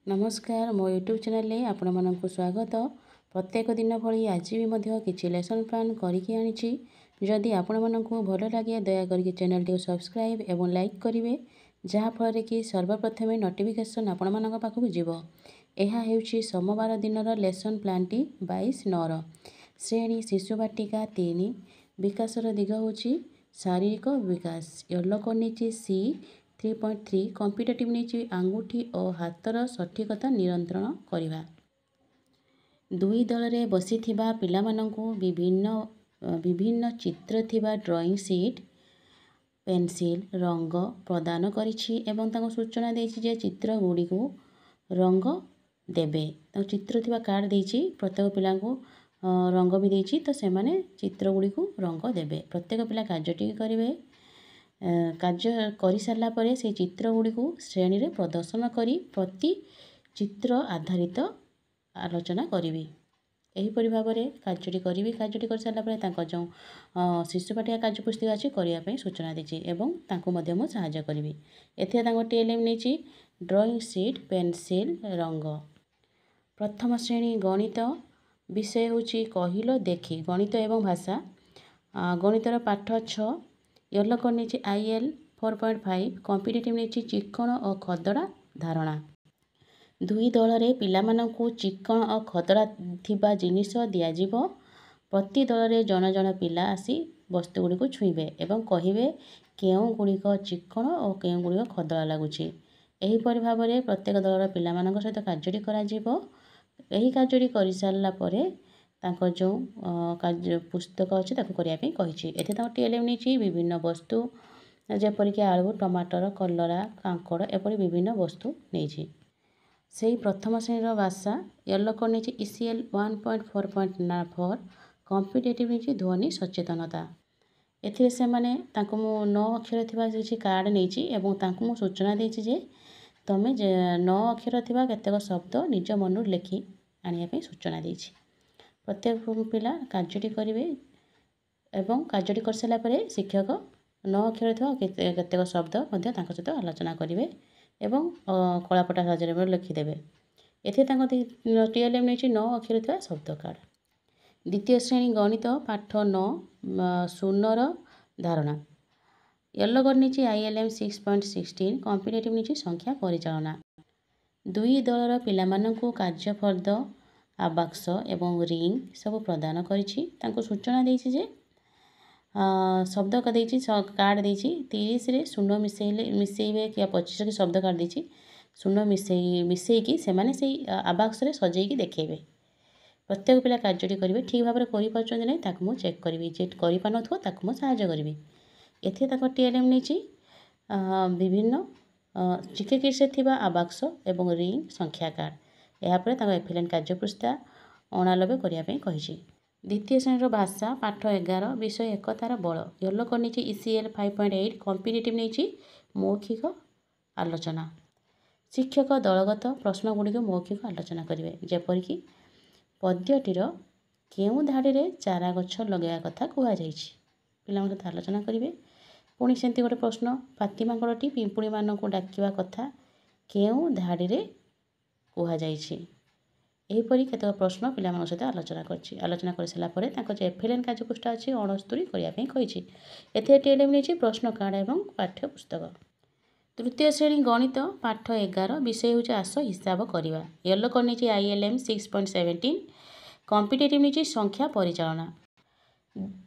नमस्कार मो YouTube channel आपण मानक स्वागत। प्रत्येक दिन भली आज भी मध्य किसी लेसन प्लान करके आनी। जदि आपण मानक भल लगे दयाकोरी चैनल टी सब्सक्राइब एवं लाइक करेंगे जहाँफल कि सर्वप्रथम नोटिफिकेशन आपण मानक पाखक जीव। यह हेउछि सोमवार दिन लेसन प्लान टी 22/9 श्रेणी शिशु बाटिका 3 विकासर दिग होछि शारीरिक विकास। यलोक नीचे सी 3.3 कॉम्पिटेटिव नीचे आंगुठी और हाथर सठिकता नियंत्रण करवा। दुई दल रे बसी थिबा पिला मानंकु विभिन्न चित्र थिबा ड्राइंग शीट पेंसिल रंग प्रदान करिछि एवं ताको सूचना देछि जे चित्र गुडी को रंग देबे। तो चित्र थिबा कार्ड देछि प्रत्येक पिला को रंग भी देछि तो से माने चित्र गुडी को रंग देबे। प्रत्येक पिला कार्यटी करिवे। कार्य कर सारा पर से चित्र गुडी को श्रेणी रे प्रदर्शन करी प्रति चित्र आधारित आलोचना करी। एहीपरि भाव में कार्यटी करी। कार्यटी कर सारा पर तांको जो शिशु बाटिका कार्य पुस्तिका अच्छी करने सूचना देछि एवं तांको मध्य मो सहायता करी। एथे तांको टीएलएम नेछि ड्राइंग शीट पेंसिल रंग। प्रथम श्रेणी गणित विषय होछि कहिलो देखि गणित एवं भाषा। गणितर पाठ 6 यलोक नीचे IL 4.5 कॉम्पिटेटिव नीचे चिक्कण और खदड़ा धारणा। दुई दल रे पिला मानंकु चिक्कण और खदड़ा थिबा जिनिस दियाजिबो। प्रति दल रे जन जन पिला आसी वस्तु गुडी को छुईबे एवं कहिबे केउ गुडीक चिक्कण और केउ गुडीक खदड़ा लागुछि। एही परि भाव में प्रत्येक दलर पिला मानक सहित कार्यटी करा जिवो। एही कार्यटी करि सारला परे तांको जो कार्य पुस्तक अच्छी ताको करिया पे कहिछि। एथे ताको टीएलएम नीची विभिन्न वस्तु जेपरिक आलू टमाटर कलरा कांकड़ एपरि विभिन्न वस्तु नेछि। सेही प्रथम श्रेणी भाषा यलोक नीचे ECL 1.4.4 कॉम्पिटेटिव नीचे ध्वनि सचेतनता। एथिरे से माने ताको मु 9 अक्षर थिबा किछि कार्ड नेछि एवं ताको मु सूचना देछि जे तमे 9 अक्षर थिबा केतेक शब्द निज मनरु लेखि आनिया पे सूचना देछि। प्रत्येक पिला कार्यटी करेंगे एवं कार्यटी कर सारा पर शिक्षक 9 अक्षर थोड़ा केतेक शब्द सहित आलोचना करेंगे एवं कलापटा साहाय्य लिखिदेवे। एथे टीएलएम नहीं 9 अक्षर थोड़ा शब्द कार्ड। द्वितीय श्रेणी गणित पाठ 9 शून्यर धारणा। यलोक नीचे ILM 6.16 कॉम्पिटेटिव नीचे संख्या परिचालना। दुई दलर पिला मानंकु कार्यफर्द आबाक्स एवं रिंग सब प्रदान करिछि। तांको सूचना देछि जे शब्द का देछि कार्ड देछि 30 रे शून्य मिसेइबे कि 25 के शब्द कार्ड देछि शून्य मिसेइकी से माने से आबाक्स रे सजेइकी देखेबे। प्रत्येक पिला कार्यटी करिवे ठीक भाव में करि पाछन नै ताको मु चेक करिवि जे करि पानथो ताको मु सहायता करिवि। एथे ताको टीएलएम नेछि विभिन्न चिके से थिबा आबाक्स एवं रिंग संख्या कार्ड। यापर ताको एफिलेंट कार्य पृष्ठा 89 करने कही। द्वितीय श्रेणी भाषा पाठ 11 विषय एकतार बल। यलोक नीचे ECL 5.8 कॉम्पिटेटिव नहीं मौखिक आलोचना। शिक्षक दलगत प्रश्न गुड़िक मौखिक आलोचना करेंगे जेपरिक पद्यटीर केउ धाड़ी रे चारा गछ लगे कथा कहुଯାଇଛି पिला सहित आलोचना करेंगे। पुणी सेमती गोटे प्रश्न पातिमांकड़टी पिंपुड़ी मानक डाकिवा कथा केउ धाड़ी रे कहुଯାଇଛି। एहीपरि केतक प्रश्न पिला सहित आलोचना कर सारा पर एफिलेंट कार्य पृष्ठा अच्छी 69 करने कही। एथे टीएलएम नहीं प्रश्न कार्ड एवं पाठ्य पुस्तक। तृतीय श्रेणी गणित पाठ 11 विषय हूँ आस हिसाब करवा। यलोक नहीं ILM 6.17 कॉम्पिटेटिव नहीं संख्या परिचालना।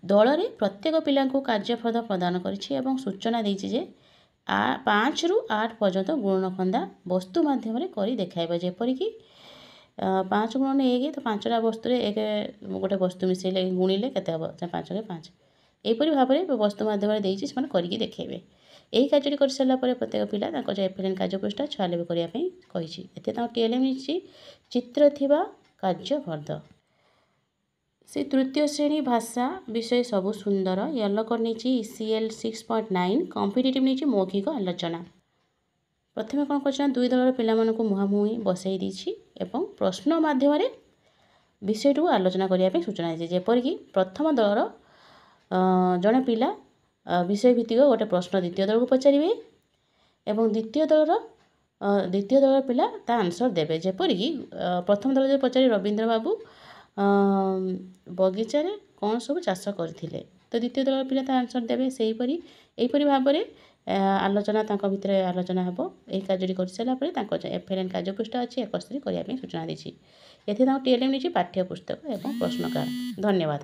दल रे प्रत्येक पिला कार्यफल प्रदान कर सूचना देछि जे 5 ରୁ 8 पर्यंत गुणनखंदा वस्तु माध्यम करी देखाइबा जेपरिक 5 गुणन 1 तो 5टा वस्तु एक गोटे वस्तु मिसेले गुणिले केते हम 5 के 5 एहीपरि भाव में वस्तु माध्यम देछि से करके देखेबे। यही कार्यटी कर सारा पर प्रत्येक पिला एफिलेंट कार्य पृष्ठा 96 करने कही। एते टीएलएम नहीं चित्र थिबा कार्यफर्द। से तृतीय श्रेणी भाषा विषय सबु सुंदर। यलोक नीचे ECL 6.9 कॉम्पिटेटिव नहीं मौखिक आलोचना। प्रथम कौन कर दुई दलर पिला मुहांमुही बसई दी प्रश्न माध्यम विषय आलोचना करने सूचना दी जेपरिक प्रथम दलर जड़े पिला विषय भित्तिक गोटे प्रश्न द्वितीय दल को पचारे एवं द्वितीय दलर ଦ୍ୱିତୀୟ ଦଳର ପିଲା ତା ଆନ୍ସର୍ ଦେବେ। ଯେପରିକି ପ୍ରଥମ ଦଳ ଯଦି ପଚାରେ ରବୀନ୍ଦ୍ର ବାବୁ ବଗିଚାରେ କ'ଣ ସବୁ ଚାଷ କରିଥିଲେ, ତ ଦ୍ୱିତୀୟ ଦଳର ପିଲା ତା ଆନ୍ସର୍ ଦେବେ। ଏହିପରି ଭାବରେ ଆଲୋଚନା ତାଙ୍କ ଭିତରେ ଆଲୋଚନା ହେବ। ଏହି କାର୍ଯ୍ୟଟି କରିସାରିଲା ପରେ ତାଙ୍କ FLN କାର୍ଯ୍ୟପୃଷ୍ଠା ଅଛି 71 କରିବା ପାଇଁ ସୂଚନା ଦେଇଛି। ଏଥିରେ ତାଙ୍କୁ TLM ଦେଇଛି ପାଠ୍ୟପୁସ୍ତକ ଏବଂ ପ୍ରଶ୍ନକାଳ। ଧନ୍ୟବାଦ।